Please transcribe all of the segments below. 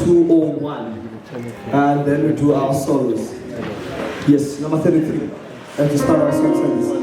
201. And then we do our solos. Yes, number 33. And to start our song service.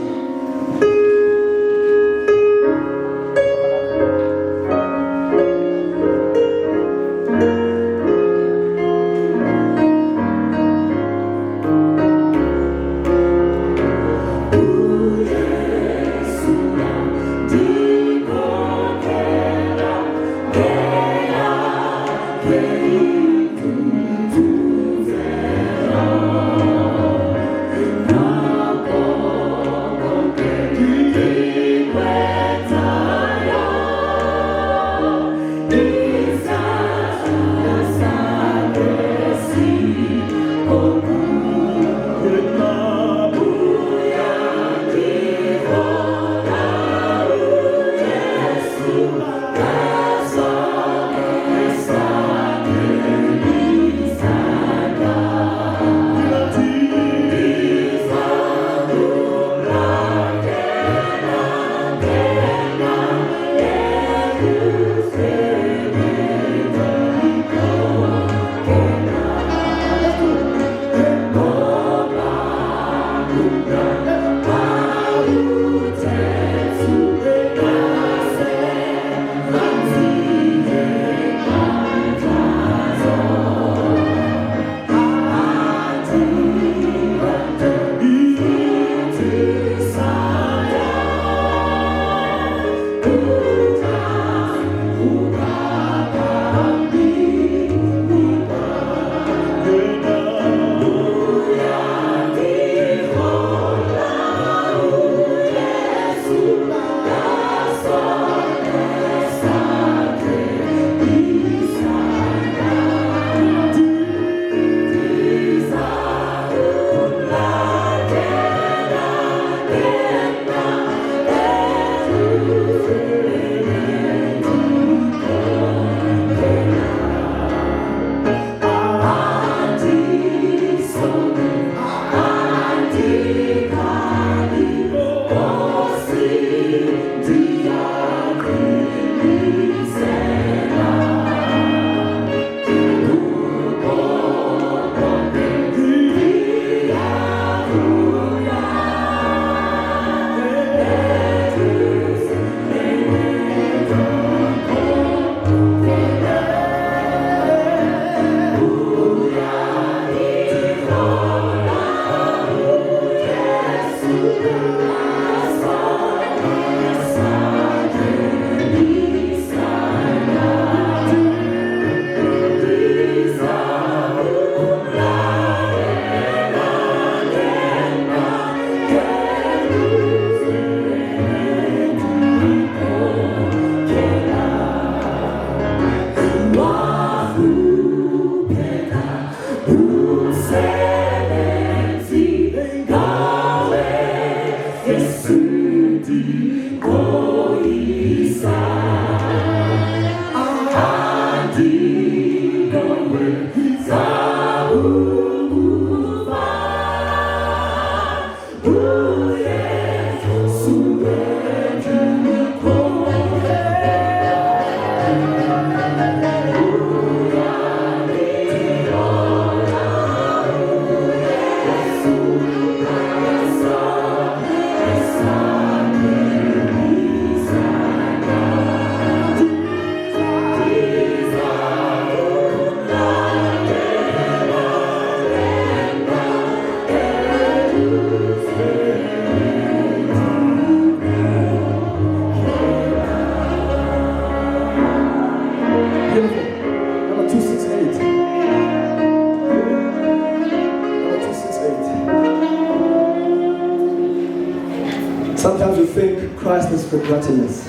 Sometimes we think Christ is forgotten us.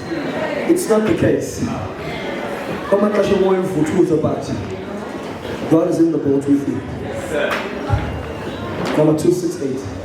It's not the case. Come on, touch your more info truth about God is in the boat with you. Number 268.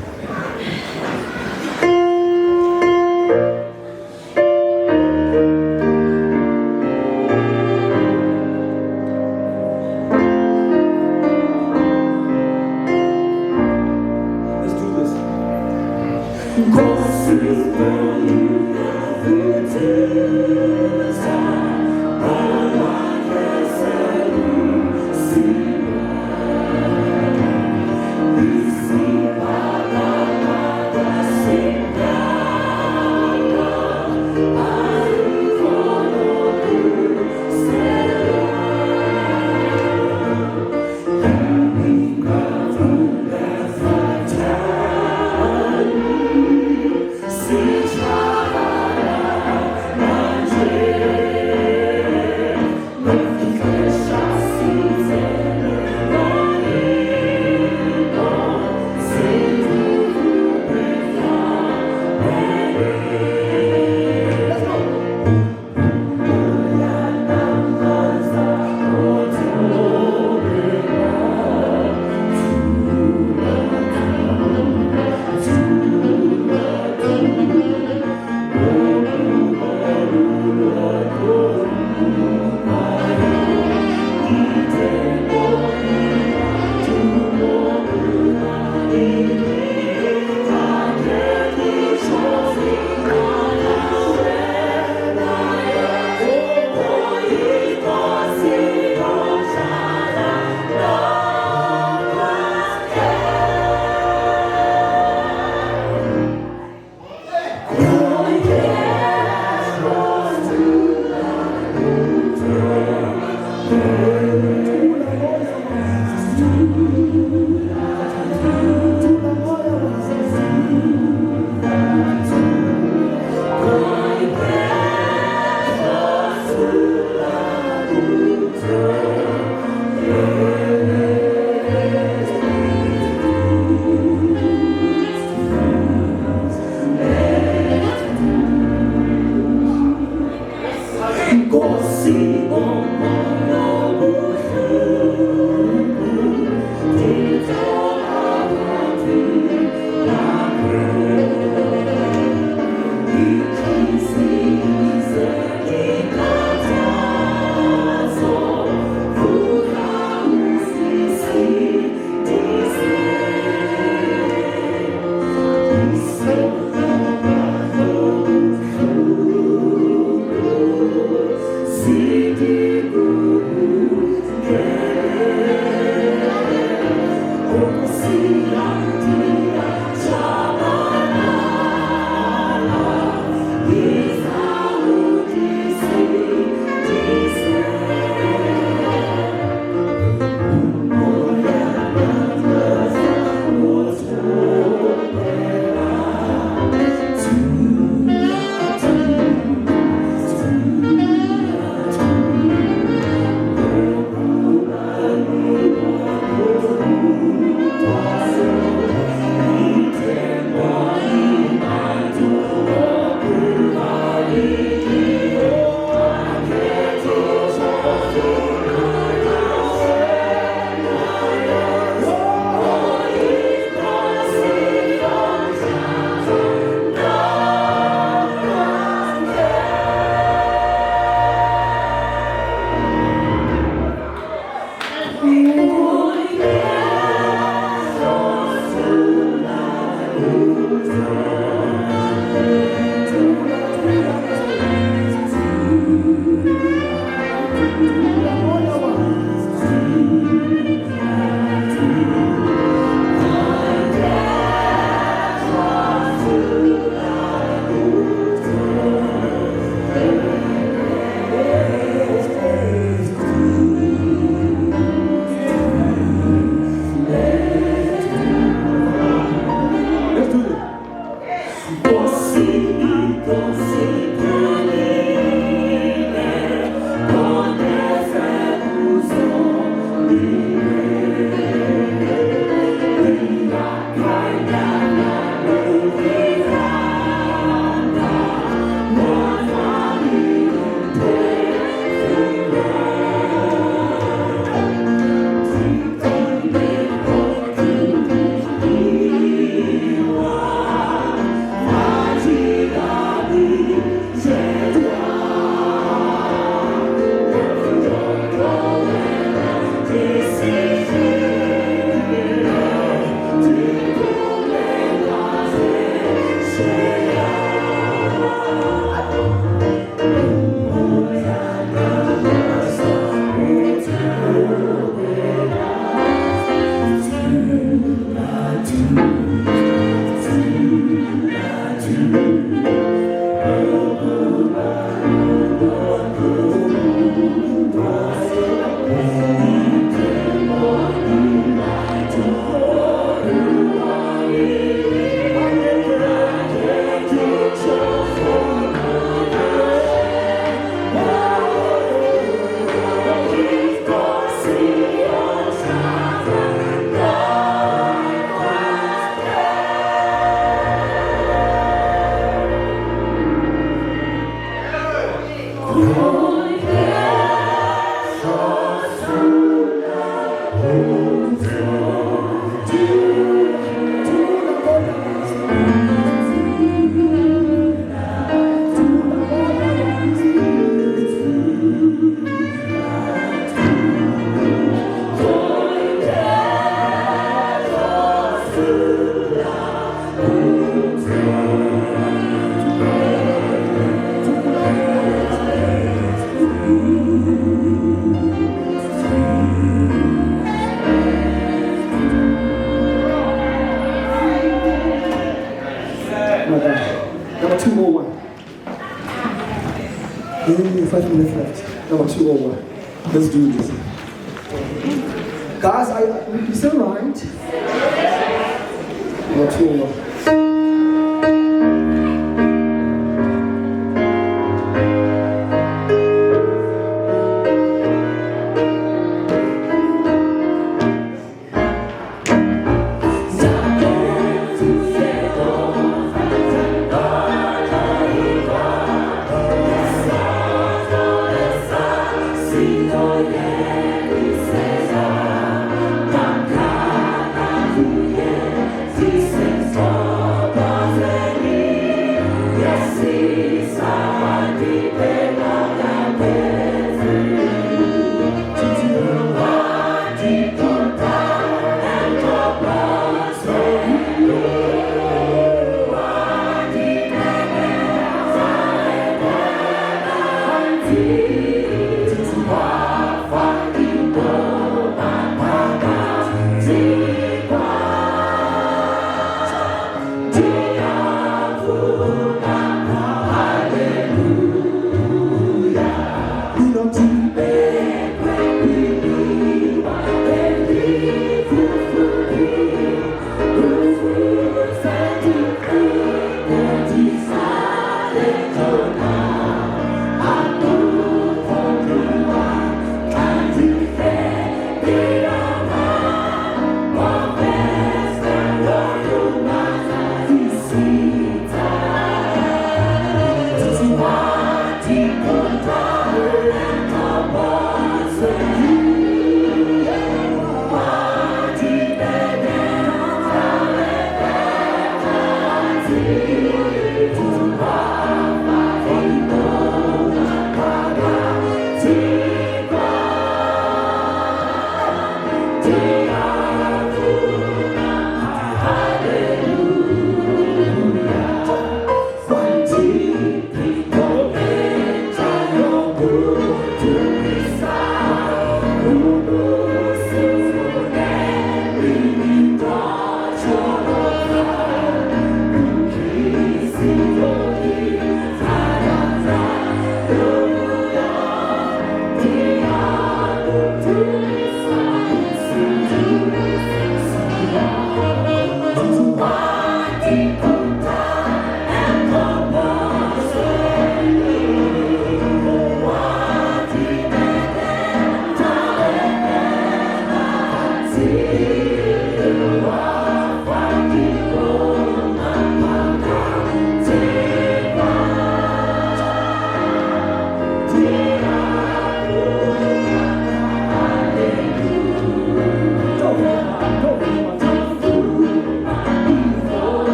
Number 201. 5 minutes left. Number 201. Let's do this. Guys, you still right? Number 201. This is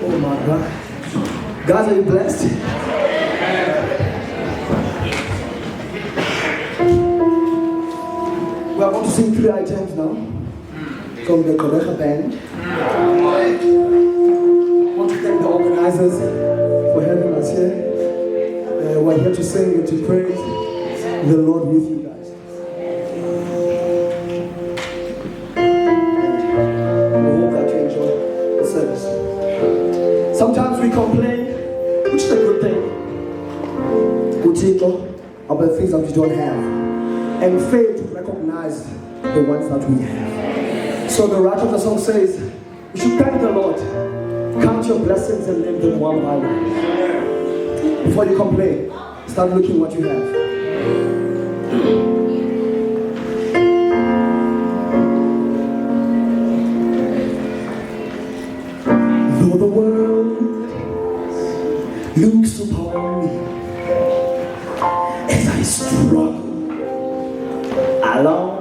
Oh my God. Guys, are you blessed? We are going to sing 3 items now from the Koreha band. I want to thank the organizers for having us here. We're here to sing and to praise the Lord with you guys. We hope that you enjoy the service. Sometimes we complain, which is a good thing, about things that we don't have, and fail to recognize the ones that we have. So the writer of the song says, you should thank the Lord, count your blessings and name them one by one. Before you complain, start looking what you have. Though the world looks upon me as I struggle alone,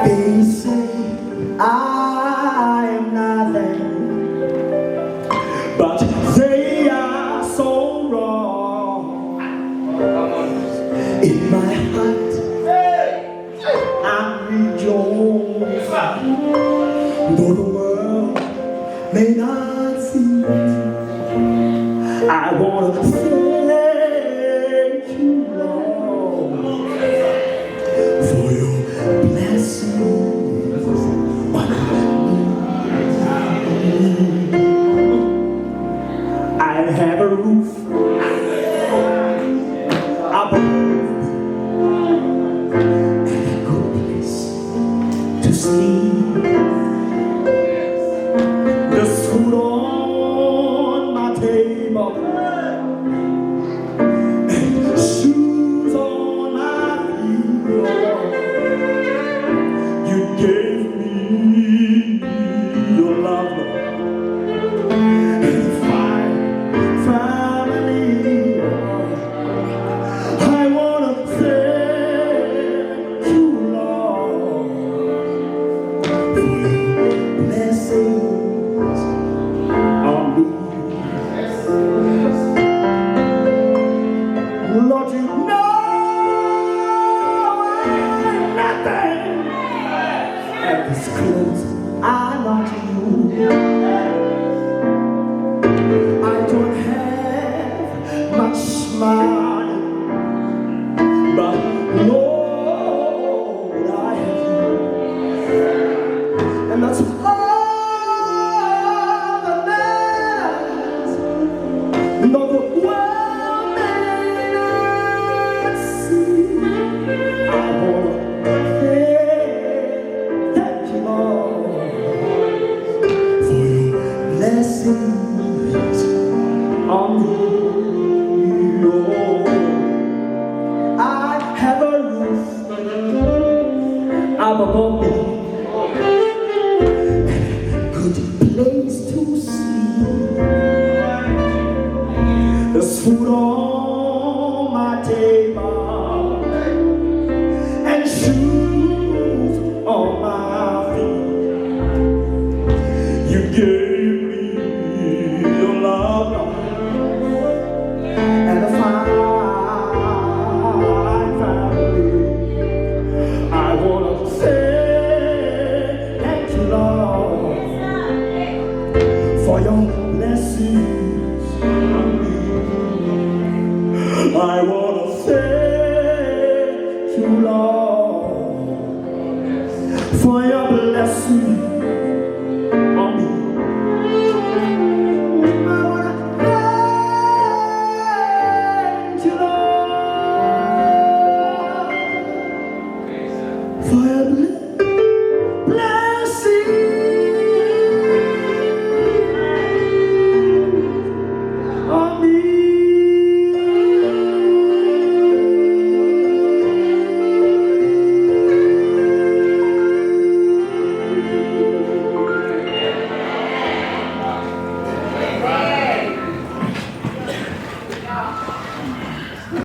they say I am nothing, but they are so wrong. In my heart, I'm rejoicing, though the world may not see it. I want to thank you, Lord, for your blessings on me. I have a roof above and a good place to sleep. There's food on my table and shoes on my feet. You gave me your love and fine family. I wanna thank you, Lord, for your blessings on me. Lord, you know I'm nothing, and this close I not you. I don't have much money, but Lord, I have you, and that's all that matters. Though the world may not see, I wanna thank you, Lord, for your blessings on me. Oh, I have a roof above me, good place to sleep. There's food on